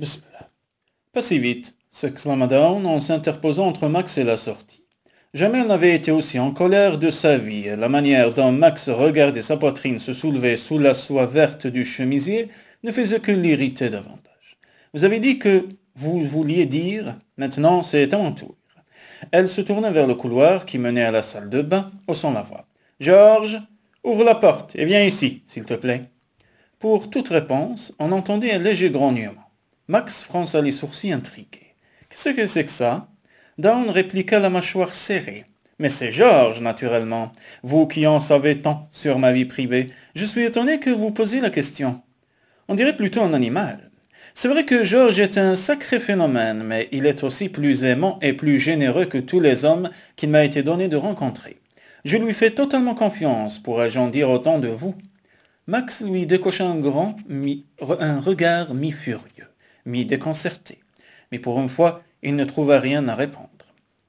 Bismillah. Pas si vite, s'exclama Down en s'interposant entre Max et la sortie. Jamais elle n'avait été aussi en colère de sa vie. La manière dont Max regardait sa poitrine se soulever sous la soie verte du chemisier ne faisait que l'irriter davantage. Vous avez dit que vous vouliez dire, maintenant c'est à mon tour. Elle se tourna vers le couloir qui menait à la salle de bain, haussant la voix. Georges, ouvre la porte et viens ici, s'il te plaît. Pour toute réponse, on entendit un léger grognement. Max fronça les sourcils intrigués. Qu'est-ce que c'est que ça? Down répliqua la mâchoire serrée. Mais c'est Georges, naturellement. Vous qui en savez tant sur ma vie privée, je suis étonné que vous posiez la question. On dirait plutôt un animal. C'est vrai que Georges est un sacré phénomène, mais il est aussi plus aimant et plus généreux que tous les hommes qu'il m'a été donné de rencontrer. Je lui fais totalement confiance, pourrais-je en dire autant de vous. Max lui décocha un regard mi-furieux, mi-déconcerté. Mais pour une fois, il ne trouva rien à répondre.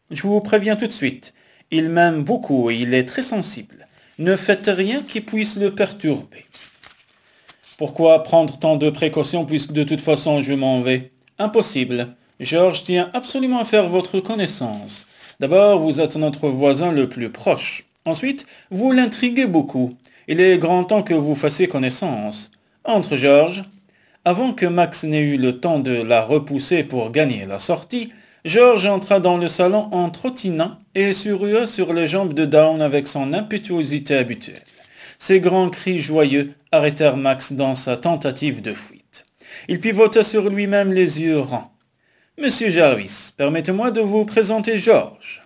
Je vous préviens tout de suite, il m'aime beaucoup et il est très sensible. Ne faites rien qui puisse le perturber. Pourquoi prendre tant de précautions puisque de toute façon je m'en vais? Impossible. Georges tient absolument à faire votre connaissance. D'abord, vous êtes notre voisin le plus proche. Ensuite, vous l'intriguez beaucoup. Il est grand temps que vous fassiez connaissance. Entre, Georges. Avant que Max n'ait eu le temps de la repousser pour gagner la sortie, Georges entra dans le salon en trottinant et se rua sur les jambes de Down avec son impétuosité habituelle. Ses grands cris joyeux arrêtèrent Max dans sa tentative de fuite. Il pivota sur lui-même les yeux ronds. « Monsieur Jarvis, permettez-moi de vous présenter Georges. »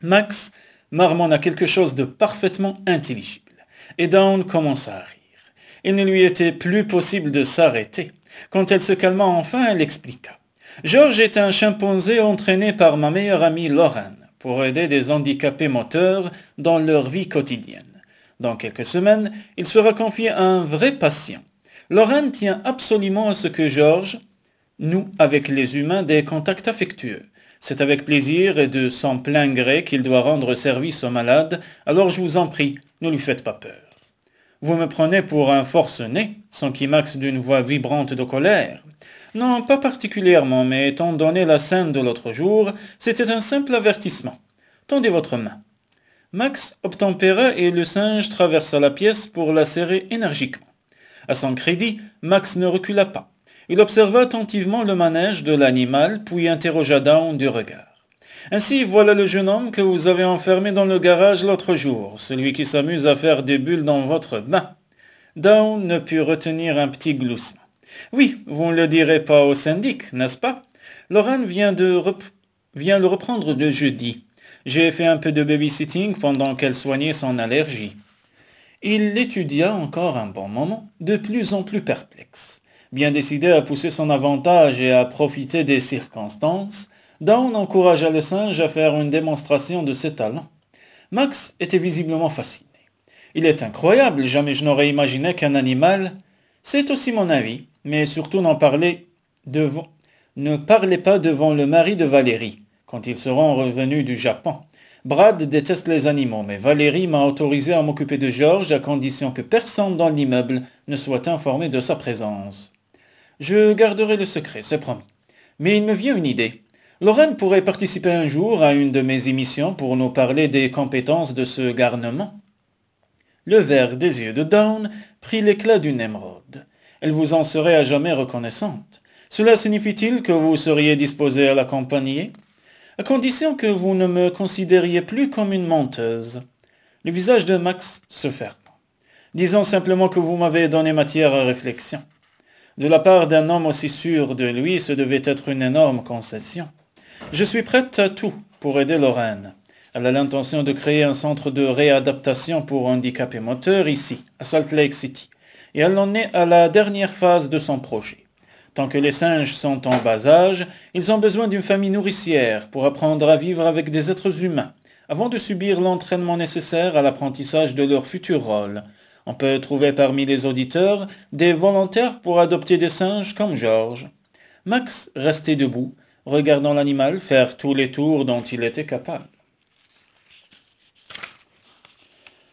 Max marmonna quelque chose de parfaitement intelligible, et Down commença à rire. Il ne lui était plus possible de s'arrêter. Quand elle se calma enfin, elle expliqua. « Georges est un chimpanzé entraîné par ma meilleure amie Lorraine pour aider des handicapés moteurs dans leur vie quotidienne. Dans quelques semaines, il sera confié à un vrai patient. Lorraine tient absolument à ce que Georges noue avec les humains des contacts affectueux. C'est avec plaisir et de son plein gré qu'il doit rendre service aux malades, alors je vous en prie, ne lui faites pas peur. Vous me prenez pour un forcené, s'enquit Max d'une voix vibrante de colère. Non, pas particulièrement, mais étant donné la scène de l'autre jour, c'était un simple avertissement. Tendez votre main. Max obtempéra et le singe traversa la pièce pour la serrer énergiquement. À son crédit, Max ne recula pas. Il observa attentivement le manège de l'animal, puis interrogea Down du regard. « Ainsi, voilà le jeune homme que vous avez enfermé dans le garage l'autre jour, celui qui s'amuse à faire des bulles dans votre bain. » Down ne put retenir un petit gloussement. « Oui, vous ne le direz pas au syndic, n'est-ce pas? Lorraine vient le reprendre de jeudi. J'ai fait un peu de babysitting pendant qu'elle soignait son allergie. » Il l'étudia encore un bon moment, de plus en plus perplexe. Bien décidé à pousser son avantage et à profiter des circonstances, Down encouragea le singe à faire une démonstration de ses talents. Max était visiblement fasciné. « Il est incroyable, jamais je n'aurais imaginé qu'un animal... » « C'est aussi mon avis, mais surtout ne parlez pas devant le mari de Valérie, quand ils seront revenus du Japon. Brad déteste les animaux, mais Valérie m'a autorisé à m'occuper de Georges à condition que personne dans l'immeuble ne soit informé de sa présence. Je garderai le secret, c'est promis. Mais il me vient une idée. Lorraine pourrait participer un jour à une de mes émissions pour nous parler des compétences de ce garnement. » Le vert des yeux de Down prit l'éclat d'une émeraude. Elle vous en serait à jamais reconnaissante. Cela signifie-t-il que vous seriez disposé à l'accompagner? À condition que vous ne me considériez plus comme une menteuse. Le visage de Max se ferma. Disons simplement que vous m'avez donné matière à réflexion. De la part d'un homme aussi sûr de lui, ce devait être une énorme concession. Je suis prête à tout pour aider Lorraine. Elle a l'intention de créer un centre de réadaptation pour handicapés moteurs ici, à Salt Lake City, et elle en est à la dernière phase de son projet. Tant que les singes sont en bas âge, ils ont besoin d'une famille nourricière pour apprendre à vivre avec des êtres humains, avant de subir l'entraînement nécessaire à l'apprentissage de leur futur rôle. On peut trouver parmi les auditeurs des volontaires pour adopter des singes comme Georges. Max restait debout, regardant l'animal faire tous les tours dont il était capable.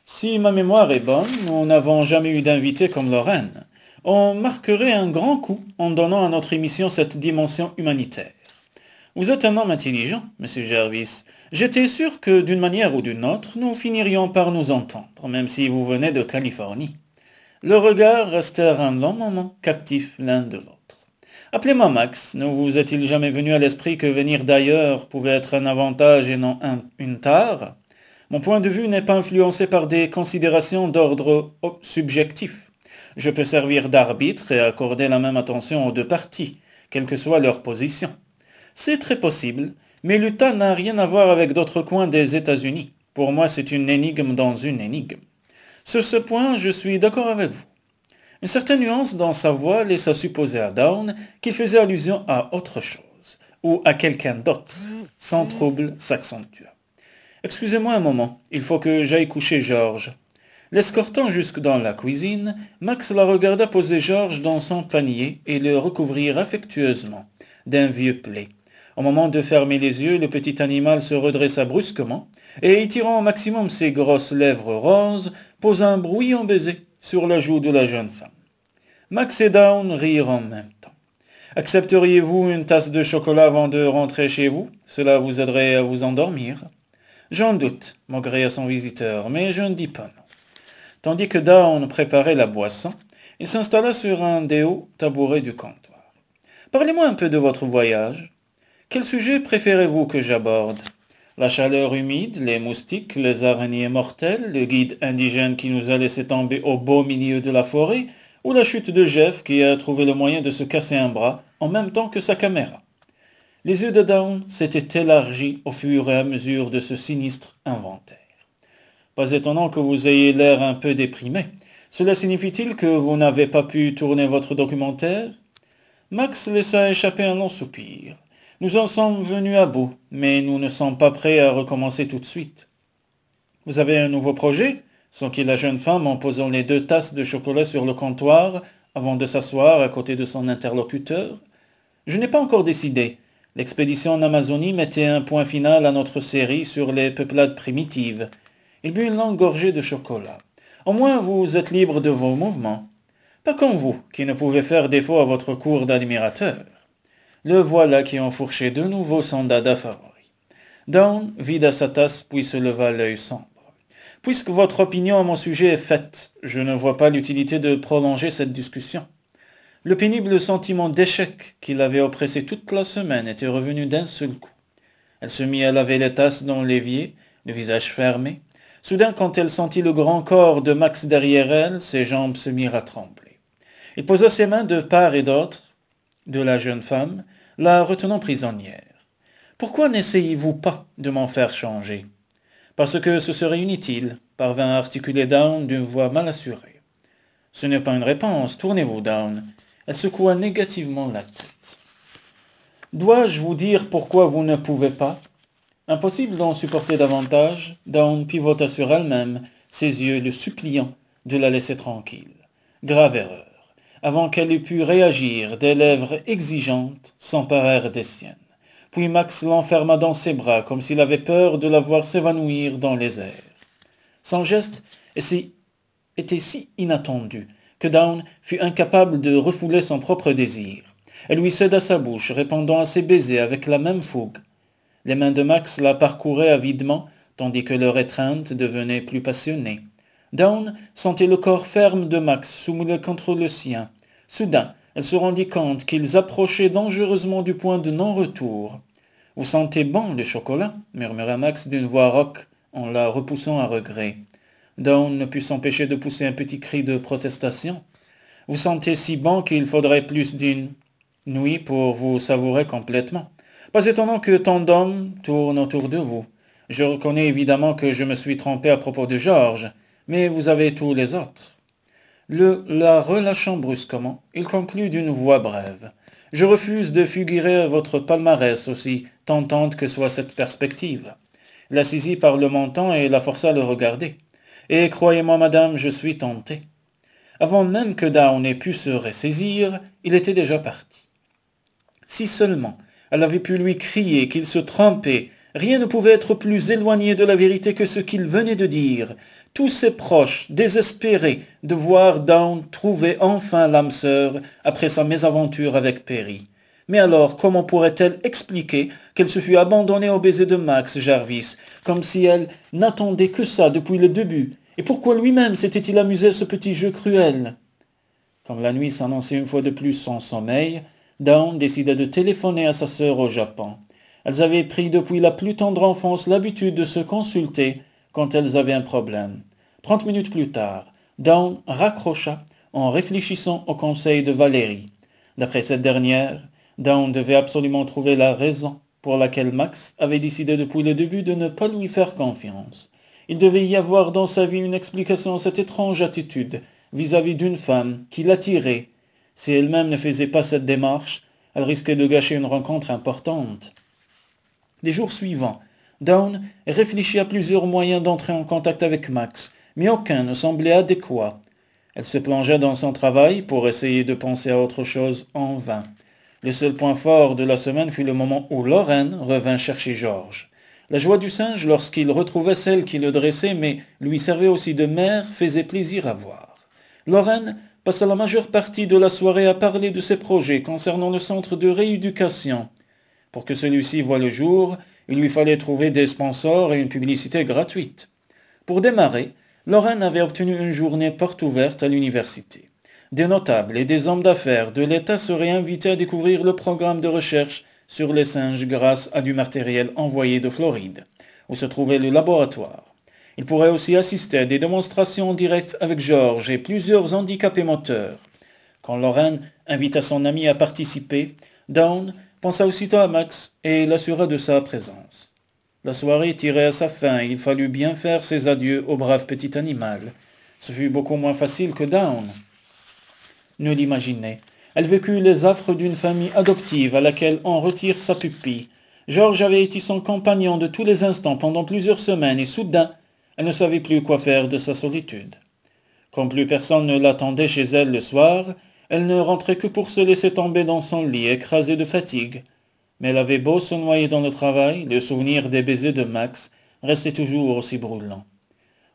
Si ma mémoire est bonne, nous n'avons jamais eu d'invité comme Lorraine. On marquerait un grand coup en donnant à notre émission cette dimension humanitaire. Vous êtes un homme intelligent, monsieur Jervis. J'étais sûr que d'une manière ou d'une autre, nous finirions par nous entendre, même si vous venez de Californie. Le regard restèrent un long moment captifs l'un de l'autre. Appelez-moi Max, ne vous est-il jamais venu à l'esprit que venir d'ailleurs pouvait être un avantage et non une tare? Mon point de vue n'est pas influencé par des considérations d'ordre subjectif. Je peux servir d'arbitre et accorder la même attention aux deux parties, quelle que soit leur position. C'est très possible, mais l'Utah n'a rien à voir avec d'autres coins des États-Unis. Pour moi, c'est une énigme dans une énigme. Sur ce point, je suis d'accord avec vous. Une certaine nuance dans sa voix laissa supposer à Down qu'il faisait allusion à autre chose, ou à quelqu'un d'autre. Sans trouble s'accentua. « Excusez-moi un moment, il faut que j'aille coucher George. » L'escortant jusque dans la cuisine, Max la regarda poser George dans son panier et le recouvrir affectueusement d'un vieux plaid. Au moment de fermer les yeux, le petit animal se redressa brusquement et, étirant au maximum ses grosses lèvres roses, posa un bruyant baiser sur la joue de la jeune femme. Max et Down rirent en même temps. « Accepteriez-vous une tasse de chocolat avant de rentrer chez vous? Cela vous aiderait à vous endormir. »« J'en doute, » maugréa son visiteur, « mais je ne dis pas non. » Tandis que Down préparait la boisson, il s'installa sur un des hauts tabourets du comptoir. « Parlez-moi un peu de votre voyage. Quel sujet préférez-vous que j'aborde? La chaleur humide, les moustiques, les araignées mortelles, le guide indigène qui nous a laissé tomber au beau milieu de la forêt, ou la chute de Jeff qui a trouvé le moyen de se casser un bras en même temps que sa caméra? » Les yeux de Down s'étaient élargis au fur et à mesure de ce sinistre inventaire. « Pas étonnant que vous ayez l'air un peu déprimé. Cela signifie-t-il que vous n'avez pas pu tourner votre documentaire? » Max laissa échapper un long soupir. « Nous en sommes venus à bout, mais nous ne sommes pas prêts à recommencer tout de suite. »« Vous avez un nouveau projet ?» s'enquit la jeune femme en posant les 2 tasses de chocolat sur le comptoir avant de s'asseoir à côté de son interlocuteur. « Je n'ai pas encore décidé. L'expédition en Amazonie mettait un point final à notre série sur les peuplades primitives. » Il but une longue gorgée de chocolat. « Au moins vous êtes libre de vos mouvements. Pas comme vous, qui ne pouvez faire défaut à votre cour d'admirateurs. » Le voilà qui enfourchait de nouveau son dada favori. Down vida sa tasse puis se leva l'œil sombre. « Puisque votre opinion à mon sujet est faite, je ne vois pas l'utilité de prolonger cette discussion. » Le pénible sentiment d'échec qui l'avait oppressé toute la semaine était revenu d'un seul coup. Elle se mit à laver les tasses dans l'évier, le visage fermé. Soudain, quand elle sentit le grand corps de Max derrière elle, ses jambes se mirent à trembler. Il posa ses mains de part et d'autre de la jeune femme, la retenant prisonnière. « Pourquoi n'essayez-vous pas de m'en faire changer? »« Parce que ce serait inutile, » parvint à articuler Down d'une voix mal assurée. « Ce n'est pas une réponse, tournez-vous, Down. » Elle secoua négativement la tête. « Dois-je vous dire pourquoi vous ne pouvez pas? » Impossible d'en supporter davantage, Down pivota sur elle-même, ses yeux le suppliant de la laisser tranquille. Grave erreur. Avant qu'elle eût pu réagir, des lèvres exigeantes s'emparèrent des siennes. Puis Max l'enferma dans ses bras, comme s'il avait peur de la voir s'évanouir dans les airs. Son geste était si inattendu que Down fut incapable de refouler son propre désir. Elle lui céda sa bouche, répondant à ses baisers avec la même fougue. Les mains de Max la parcouraient avidement, tandis que leur étreinte devenait plus passionnée. Down sentait le corps ferme de Max soumis contre le sien. Soudain, elle se rendit compte qu'ils approchaient dangereusement du point de non-retour. « Vous sentez bon le chocolat ?» murmura Max d'une voix rauque en la repoussant à regret. Down ne put s'empêcher de pousser un petit cri de protestation. « Vous sentez si bon qu'il faudrait plus d'une nuit pour vous savourer complètement. Pas étonnant que tant d'hommes tournent autour de vous. Je reconnais évidemment que je me suis trompé à propos de George, mais vous avez tous les autres. » La relâchant brusquement, il conclut d'une voix brève. « Je refuse de figurer à votre palmarès, aussi tentante que soit cette perspective. » Il la saisit par le menton et la força à le regarder. « Et croyez-moi, madame, je suis tenté. » Avant même que Down ait pu se ressaisir, il était déjà parti. Si seulement elle avait pu lui crier qu'il se trompait, rien ne pouvait être plus éloigné de la vérité que ce qu'il venait de dire. tous ses proches, désespérés de voir Dawn trouver enfin l'âme sœur après sa mésaventure avec Perry. Mais alors, comment pourrait-elle expliquer qu'elle se fût abandonnée au baiser de Max Jarvis, comme si elle n'attendait que ça depuis le début? Et pourquoi lui-même s'était-il amusé à ce petit jeu cruel? Comme la nuit s'annonçait une fois de plus sans sommeil, Dawn décida de téléphoner à sa sœur au Japon. Elles avaient pris depuis la plus tendre enfance l'habitude de se consulter quand elles avaient un problème. 30 minutes plus tard, Dawn raccrocha en réfléchissant au conseil de Valérie. D'après cette dernière, Dawn devait absolument trouver la raison pour laquelle Max avait décidé depuis le début de ne pas lui faire confiance. Il devait y avoir dans sa vie une explication à cette étrange attitude vis-à-vis d'une femme qui l'attirait. Si elle-même ne faisait pas cette démarche, elle risquait de gâcher une rencontre importante. Les jours suivants, Dawn réfléchit à plusieurs moyens d'entrer en contact avec Max, mais aucun ne semblait adéquat. Elle se plongea dans son travail pour essayer de penser à autre chose en vain. Le seul point fort de la semaine fut le moment où Lorraine revint chercher George. La joie du singe lorsqu'il retrouvait celle qui le dressait mais lui servait aussi de mère faisait plaisir à voir. Lorraine passa la majeure partie de la soirée à parler de ses projets concernant le centre de rééducation. Pour que celui-ci voie le jour, il lui fallait trouver des sponsors et une publicité gratuite. Pour démarrer, Lorraine avait obtenu une journée porte ouverte à l'université. Des notables et des hommes d'affaires de l'État seraient invités à découvrir le programme de recherche sur les singes grâce à du matériel envoyé de Floride, où se trouvait le laboratoire. Il pourrait aussi assister à des démonstrations directes avec George et plusieurs handicapés moteurs. Quand Lorraine invita son ami à participer, Dawn pensa aussitôt à Max et l'assura de sa présence. La soirée tirait à sa fin et il fallut bien faire ses adieux au brave petit animal. Ce fut beaucoup moins facile que Dawn ne l'imaginait. Elle vécut les affres d'une famille adoptive à laquelle on retire sa pupille. George avait été son compagnon de tous les instants pendant plusieurs semaines et soudain, elle ne savait plus quoi faire de sa solitude. Comme plus personne ne l'attendait chez elle le soir, elle ne rentrait que pour se laisser tomber dans son lit écrasée de fatigue. Mais elle avait beau se noyer dans le travail, le souvenir des baisers de Max restait toujours aussi brûlant.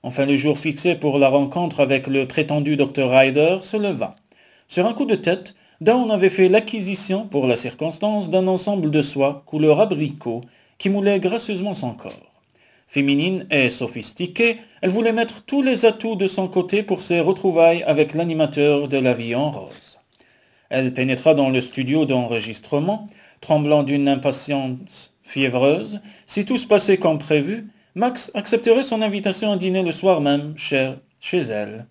Enfin, le jour fixé pour la rencontre avec le prétendu Dr. Ryder se leva. Sur un coup de tête, Dawn avait fait l'acquisition, pour la circonstance, d'un ensemble de soie couleur abricot qui moulait gracieusement son corps. Féminine et sophistiquée, elle voulait mettre tous les atouts de son côté pour ses retrouvailles avec l'animateur de La Vie en rose. Elle pénétra dans le studio d'enregistrement, tremblant d'une impatience fiévreuse. Si tout se passait comme prévu, Max accepterait son invitation à dîner le soir même chez elle.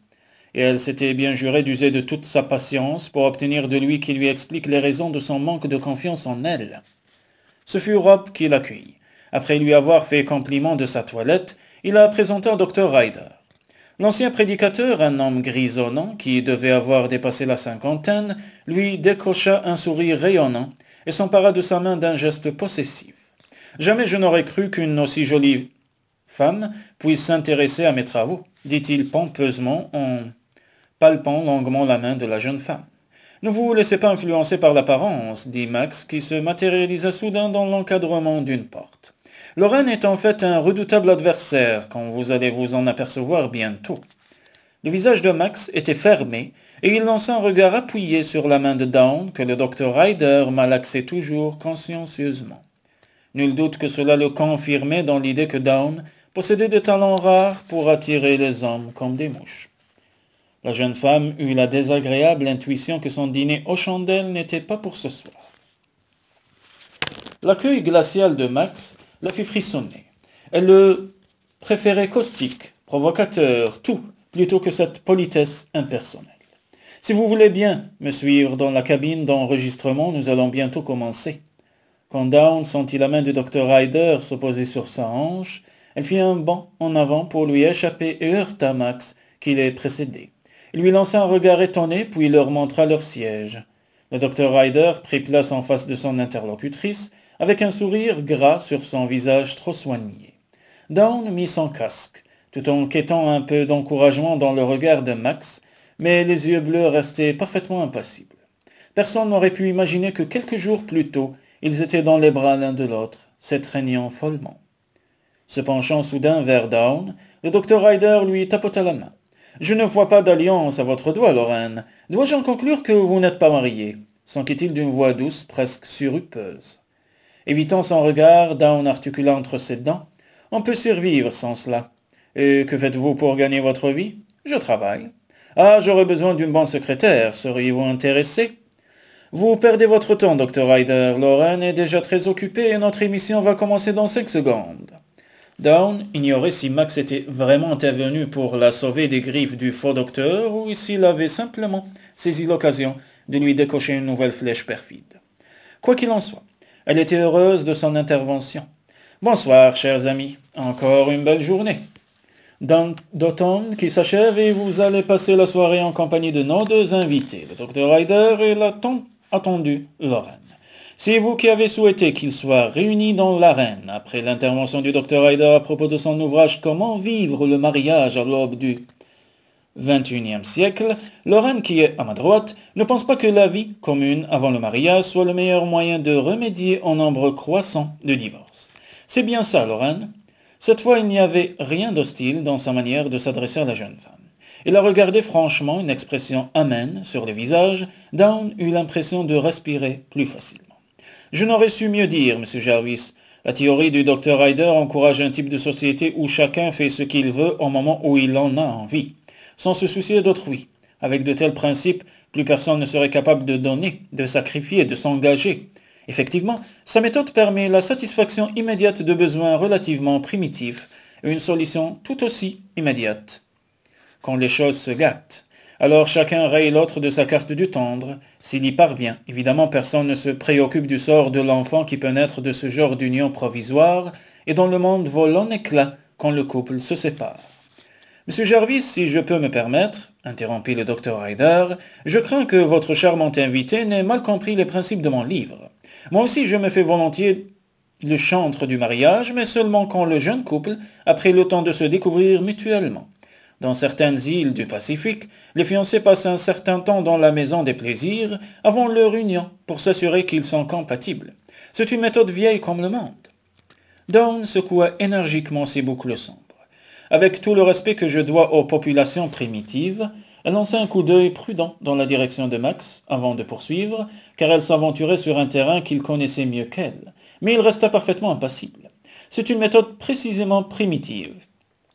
Et elle s'était bien jurée d'user de toute sa patience pour obtenir de lui qu'il lui explique les raisons de son manque de confiance en elle. Ce fut Rob qui l'accueillit. Après lui avoir fait compliment de sa toilette, il la présenta au Dr. Ryder. L'ancien prédicateur, un homme grisonnant qui devait avoir dépassé la cinquantaine, lui décrocha un sourire rayonnant et s'empara de sa main d'un geste possessif. Jamais je n'aurais cru qu'une aussi jolie femme puisse s'intéresser à mes travaux, dit-il pompeusement en palpant longuement la main de la jeune femme. Ne vous laissez pas influencer par l'apparence, dit Max, qui se matérialisa soudain dans l'encadrement d'une porte. Lorraine est en fait un redoutable adversaire, quand vous allez vous en apercevoir bientôt. Le visage de Max était fermé, et il lança un regard appuyé sur la main de Dawn que le docteur Ryder malaxait toujours consciencieusement. Nul doute que cela le confirmait dans l'idée que Dawn possédait des talents rares pour attirer les hommes comme des mouches. La jeune femme eut la désagréable intuition que son dîner aux chandelles n'était pas pour ce soir. L'accueil glacial de Max la fit frissonner. Elle le préférait caustique, provocateur, tout, plutôt que cette politesse impersonnelle. « Si vous voulez bien me suivre dans la cabine d'enregistrement, nous allons bientôt commencer. » Quand Dawn sentit la main du docteur Ryder se poser sur sa hanche, elle fit un bond en avant pour lui échapper et heurta Max, qui les précédait. Il lui lança un regard étonné, puis leur montra leur siège. Le docteur Ryder prit place en face de son interlocutrice, avec un sourire gras sur son visage trop soigné. Dawn mit son casque, tout en quêtant un peu d'encouragement dans le regard de Max, mais les yeux bleus restaient parfaitement impassibles. Personne n'aurait pu imaginer que quelques jours plus tôt, ils étaient dans les bras l'un de l'autre, s'étreignant follement. Se penchant soudain vers Dawn, Le docteur Ryder lui tapota la main. Je ne vois pas d'alliance à votre doigt, Lorraine. Dois-je en conclure que vous n'êtes pas mariée? S'enquit-il d'une voix douce, presque surrupeuse. Évitant son regard, Down articula entre ses dents. On peut survivre sans cela. Et que faites-vous pour gagner votre vie? Je travaille. Ah, j'aurais besoin d'une bonne secrétaire. Seriez-vous intéressé? Vous perdez votre temps, Dr. Ryder. Lorraine est déjà très occupée et notre émission va commencer dans 5 secondes. Down ignorait si Max était vraiment intervenu pour la sauver des griffes du faux docteur ou s'il avait simplement saisi l'occasion de lui décocher une nouvelle flèche perfide. Quoi qu'il en soit, elle était heureuse de son intervention. Bonsoir, chers amis. Encore une belle journée d'automne qui s'achève et vous allez passer la soirée en compagnie de nos deux invités, le Dr. Ryder et la tant attendue Lorraine. C'est vous qui avez souhaité qu'ils soient réunis dans l'arène après l'intervention du Dr. Ryder à propos de son ouvrage Comment vivre le mariage à l'aube du XXIe siècle. Lorraine, qui est à ma droite, ne pense pas que la vie commune avant le mariage soit le meilleur moyen de remédier au nombre croissant de divorces. C'est bien ça, Lorraine. Cette fois, il n'y avait rien d'hostile dans sa manière de s'adresser à la jeune femme. Il la regardait franchement, une expression amène sur le visage. Down eut l'impression de respirer plus facilement. Je n'aurais su mieux dire, M. Jarvis. La théorie du Dr. Ryder encourage un type de société où chacun fait ce qu'il veut au moment où il en a envie, sans se soucier d'autrui. Avec de tels principes, plus personne ne serait capable de donner, de sacrifier, de s'engager. Effectivement, sa méthode permet la satisfaction immédiate de besoins relativement primitifs et une solution tout aussi immédiate. Quand les choses se gâtent, alors chacun raye l'autre de sa carte du tendre. S'il y parvient, évidemment personne ne se préoccupe du sort de l'enfant qui peut naître de ce genre d'union provisoire et dont le monde vole en éclats quand le couple se sépare. Monsieur Jarvis, si je peux me permettre, interrompit le docteur Ryder, je crains que votre charmante invitée n'ait mal compris les principes de mon livre. Moi aussi je me fais volontiers le chantre du mariage, mais seulement quand le jeune couple a pris le temps de se découvrir mutuellement. Dans certaines îles du Pacifique, les fiancés passent un certain temps dans la maison des plaisirs avant leur union pour s'assurer qu'ils sont compatibles. C'est une méthode vieille comme le monde. Dawn secoua énergiquement ses boucles sombres. Avec tout le respect que je dois aux populations primitives, elle lança un coup d'œil prudent dans la direction de Max avant de poursuivre, car elle s'aventurait sur un terrain qu'il connaissait mieux qu'elle. Mais il resta parfaitement impassible. C'est une méthode précisément primitive.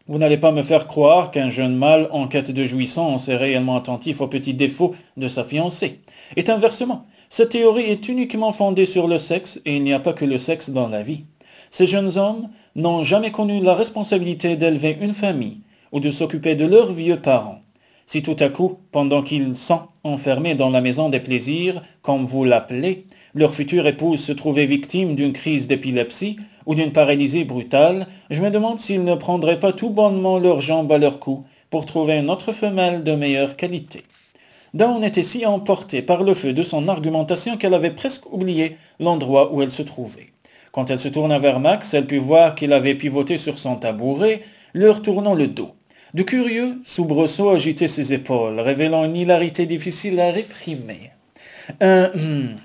Vous n'allez pas me faire croire qu'un jeune mâle en quête de jouissance est réellement attentif aux petits défauts de sa fiancée. Et inversement, cette théorie est uniquement fondée sur le sexe et il n'y a pas que le sexe dans la vie. Ces jeunes hommes n'ont jamais connu la responsabilité d'élever une famille ou de s'occuper de leurs vieux parents. Si tout à coup, pendant qu'ils sont enfermés dans la maison des plaisirs, comme vous l'appelez, leur future épouse se trouvait victime d'une crise d'épilepsie ou d'une paralysie brutale, je me demande s'ils ne prendraient pas tout bonnement leurs jambes à leur cou pour trouver une autre femelle de meilleure qualité. Dawn était si emportée par le feu de son argumentation qu'elle avait presque oublié l'endroit où elle se trouvait. Quand elle se tourna vers Max, elle put voir qu'il avait pivoté sur son tabouret, leur tournant le dos. De curieux soubresauts agitaient ses épaules, révélant une hilarité difficile à réprimer.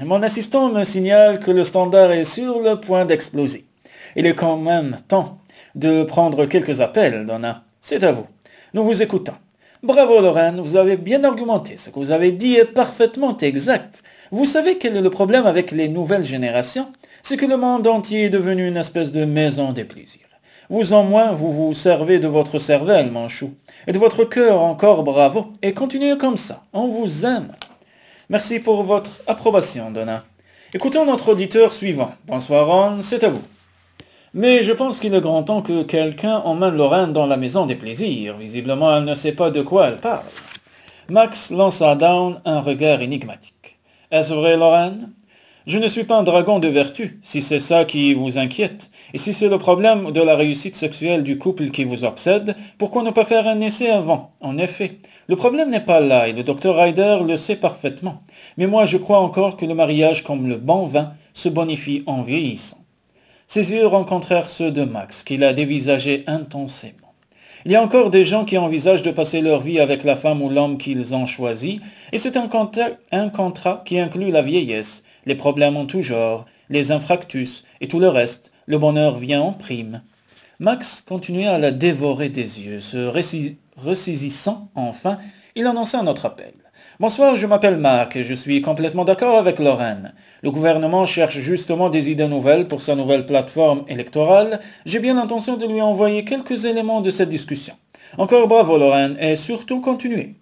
Mon assistant me signale que le standard est sur le point d'exploser. Il est quand même temps de prendre quelques appels, Donna. C'est à vous. Nous vous écoutons. Bravo, Lorraine, vous avez bien argumenté. Ce que vous avez dit est parfaitement exact. Vous savez quel est le problème avec les nouvelles générations? C'est que le monde entier est devenu une espèce de maison des plaisirs. Vous en moins, vous vous servez de votre cervelle, mon chou, et de votre cœur encore bravo, et continuez comme ça. On vous aime. Merci pour votre approbation, Donna. Écoutons notre auditeur suivant. Bonsoir, Ron, c'est à vous. Mais je pense qu'il est grand temps que quelqu'un emmène Lorraine dans la maison des plaisirs. Visiblement, elle ne sait pas de quoi elle parle. Max lança à Dawn un regard énigmatique. Est-ce vrai, Lorraine? Je ne suis pas un dragon de vertu, si c'est ça qui vous inquiète. Et si c'est le problème de la réussite sexuelle du couple qui vous obsède, pourquoi ne pas faire un essai avant? En effet, le problème n'est pas là, et le docteur Ryder le sait parfaitement. Mais moi, je crois encore que le mariage, comme le bon vin, se bonifie en vieillissant. Ses yeux rencontrèrent ceux de Max, qui la dévisageait intensément. Il y a encore des gens qui envisagent de passer leur vie avec la femme ou l'homme qu'ils ont choisi, et c'est un contrat qui inclut la vieillesse, les problèmes en tout genre, les infractus et tout le reste. Le bonheur vient en prime. Max continuait à la dévorer des yeux. Ressaisissant enfin, il annonça un autre appel. Bonsoir, je m'appelle Mark et je suis complètement d'accord avec Lorraine. Le gouvernement cherche justement des idées nouvelles pour sa nouvelle plateforme électorale. J'ai bien l'intention de lui envoyer quelques éléments de cette discussion. Encore bravo Lorraine et surtout continuez.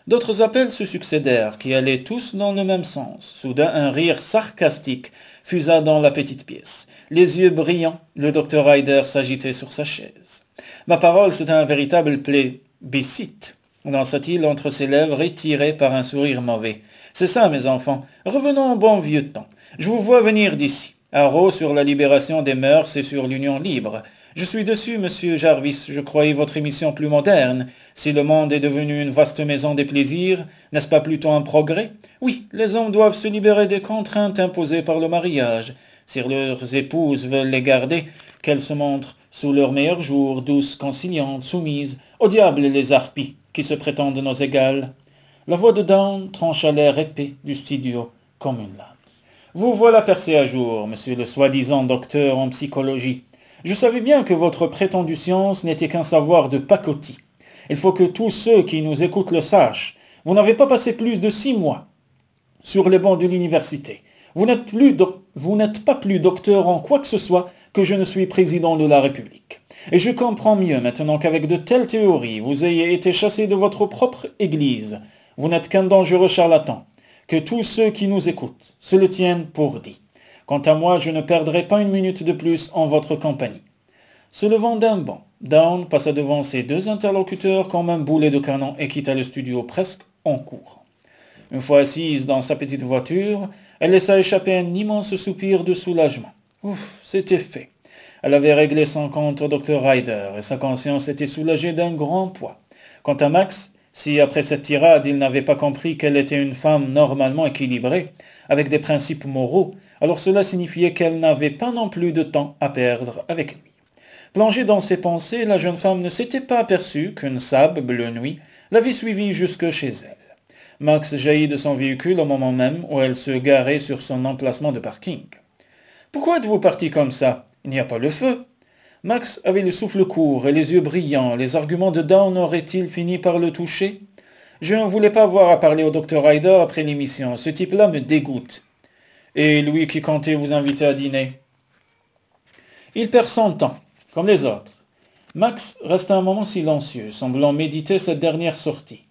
D'autres appels se succédèrent qui allaient tous dans le même sens. Soudain un rire sarcastique fusa dans la petite pièce. Les yeux brillants, le docteur Ryder s'agitait sur sa chaise. Ma parole, c'est un véritable plébiscite, lança-t-il entre ses lèvres étirées par un sourire mauvais. C'est ça, mes enfants. Revenons au bon vieux temps. Je vous vois venir d'ici. Haro sur la libération des mœurs et sur l'union libre. Je suis dessus, monsieur Jarvis. Je croyais votre émission plus moderne. Si le monde est devenu une vaste maison des plaisirs, n'est-ce pas plutôt un progrès? Oui, les hommes doivent se libérer des contraintes imposées par le mariage. Si leurs épouses veulent les garder, qu'elles se montrent sous leurs meilleurs jours, douces, conciliantes, soumises. Au diable les harpies, qui se prétendent nos égales. La voix de Down trancha l'air épais du studio comme une lame. Vous voilà percé à jour, monsieur le soi-disant docteur en psychologie. Je savais bien que votre prétendue science n'était qu'un savoir de pacotille. Il faut que tous ceux qui nous écoutent le sachent. Vous n'avez pas passé plus de 6 mois sur les bancs de l'université. Vous n'êtes pas plus docteur en quoi que ce soit que je ne suis président de la République. Et je comprends mieux maintenant qu'avec de telles théories, vous ayez été chassé de votre propre église. Vous n'êtes qu'un dangereux charlatan. Que tous ceux qui nous écoutent se le tiennent pour dit. Quant à moi, je ne perdrai pas une minute de plus en votre compagnie. Se levant d'un banc, Down passa devant ses deux interlocuteurs comme un boulet de canon et quitta le studio presque en courant. Une fois assise dans sa petite voiture, elle laissa échapper un immense soupir de soulagement. Ouf, c'était fait. Elle avait réglé son compte au Dr. Ryder et sa conscience était soulagée d'un grand poids. Quant à Max, si après cette tirade il n'avait pas compris qu'elle était une femme normalement équilibrée, avec des principes moraux, alors cela signifiait qu'elle n'avait pas non plus de temps à perdre avec lui. Plongée dans ses pensées, la jeune femme ne s'était pas aperçue qu'une Saab bleu nuit l'avait suivie jusque chez elle. Max jaillit de son véhicule au moment même où elle se garait sur son emplacement de parking. « Pourquoi êtes-vous parti comme ça? Il n'y a pas le feu !» Max avait le souffle court et les yeux brillants. Les arguments de Down auraient-ils fini par le toucher? « Je ne voulais pas avoir à parler au Dr. Ryder après l'émission. Ce type-là me dégoûte. »« Et lui qui comptait vous inviter à dîner ?»« Il perd son temps, comme les autres. » Max resta un moment silencieux, semblant méditer cette dernière sortie.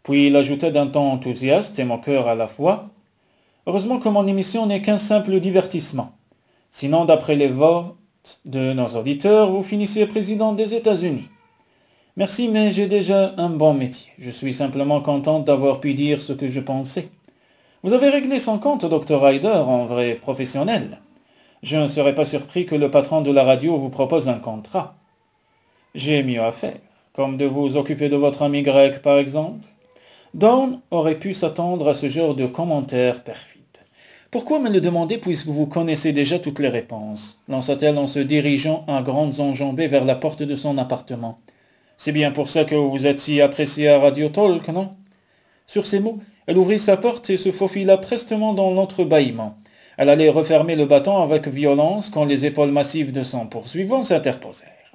Puis il ajouta d'un ton enthousiaste et moqueur à la fois. « Heureusement que mon émission n'est qu'un simple divertissement. Sinon, d'après les votes de nos auditeurs, vous finissez président des États-Unis. Merci, mais j'ai déjà un bon métier. Je suis simplement contente d'avoir pu dire ce que je pensais. Vous avez réglé son compte, Dr. Ryder, en vrai professionnel. Je ne serais pas surpris que le patron de la radio vous propose un contrat. J'ai mieux à faire, comme de vous occuper de votre ami grec, par exemple. » Dawn aurait pu s'attendre à ce genre de commentaire perfide. « Pourquoi me le demander puisque vous connaissez déjà toutes les réponses ?» lança-t-elle en se dirigeant à grandes enjambées vers la porte de son appartement. « C'est bien pour ça que vous êtes si apprécié à Radio Talk, non ?» Sur ces mots, elle ouvrit sa porte et se faufila prestement dans l'entrebâillement. Elle allait refermer le battant avec violence quand les épaules massives de son poursuivant s'interposèrent.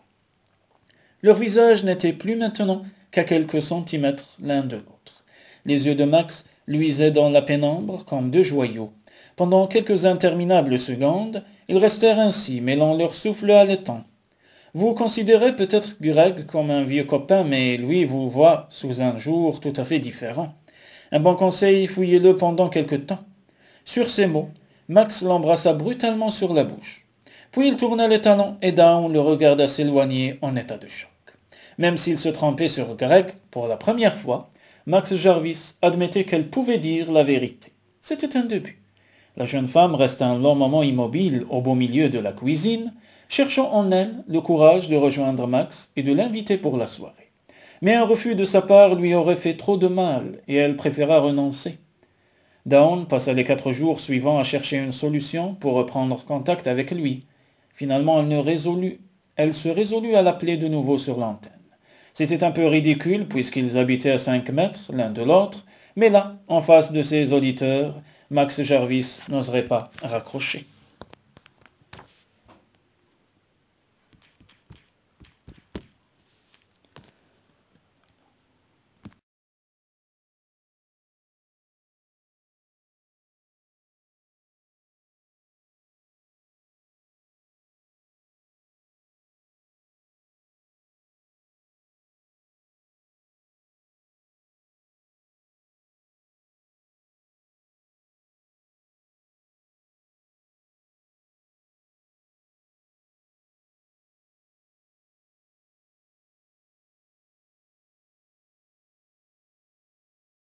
Leurs visages n'étaient plus maintenant qu'à quelques centimètres l'un de l'autre. Les yeux de Max luisaient dans la pénombre comme deux joyaux. Pendant quelques interminables secondes, ils restèrent ainsi, mêlant leur souffle haletant. Vous considérez peut-être Greg comme un vieux copain, mais lui vous voit sous un jour tout à fait différent. Un bon conseil, fouillez-le pendant quelque temps. Sur ces mots, Max l'embrassa brutalement sur la bouche. Puis il tourna les talons et Down le regarda s'éloigner en état de choc. Même s'il se trompait sur Greg pour la première fois, Max Jarvis admettait qu'elle pouvait dire la vérité. C'était un début. La jeune femme resta un long moment immobile au beau milieu de la cuisine, cherchant en elle le courage de rejoindre Max et de l'inviter pour la soirée. Mais un refus de sa part lui aurait fait trop de mal et elle préféra renoncer. Dawn passa les 4 jours suivants à chercher une solution pour reprendre contact avec lui. Finalement, elle se résolut à l'appeler de nouveau sur l'antenne. C'était un peu ridicule puisqu'ils habitaient à 5 mètres l'un de l'autre, mais là, en face de ses auditeurs, Max Jarvis n'oserait pas raccrocher.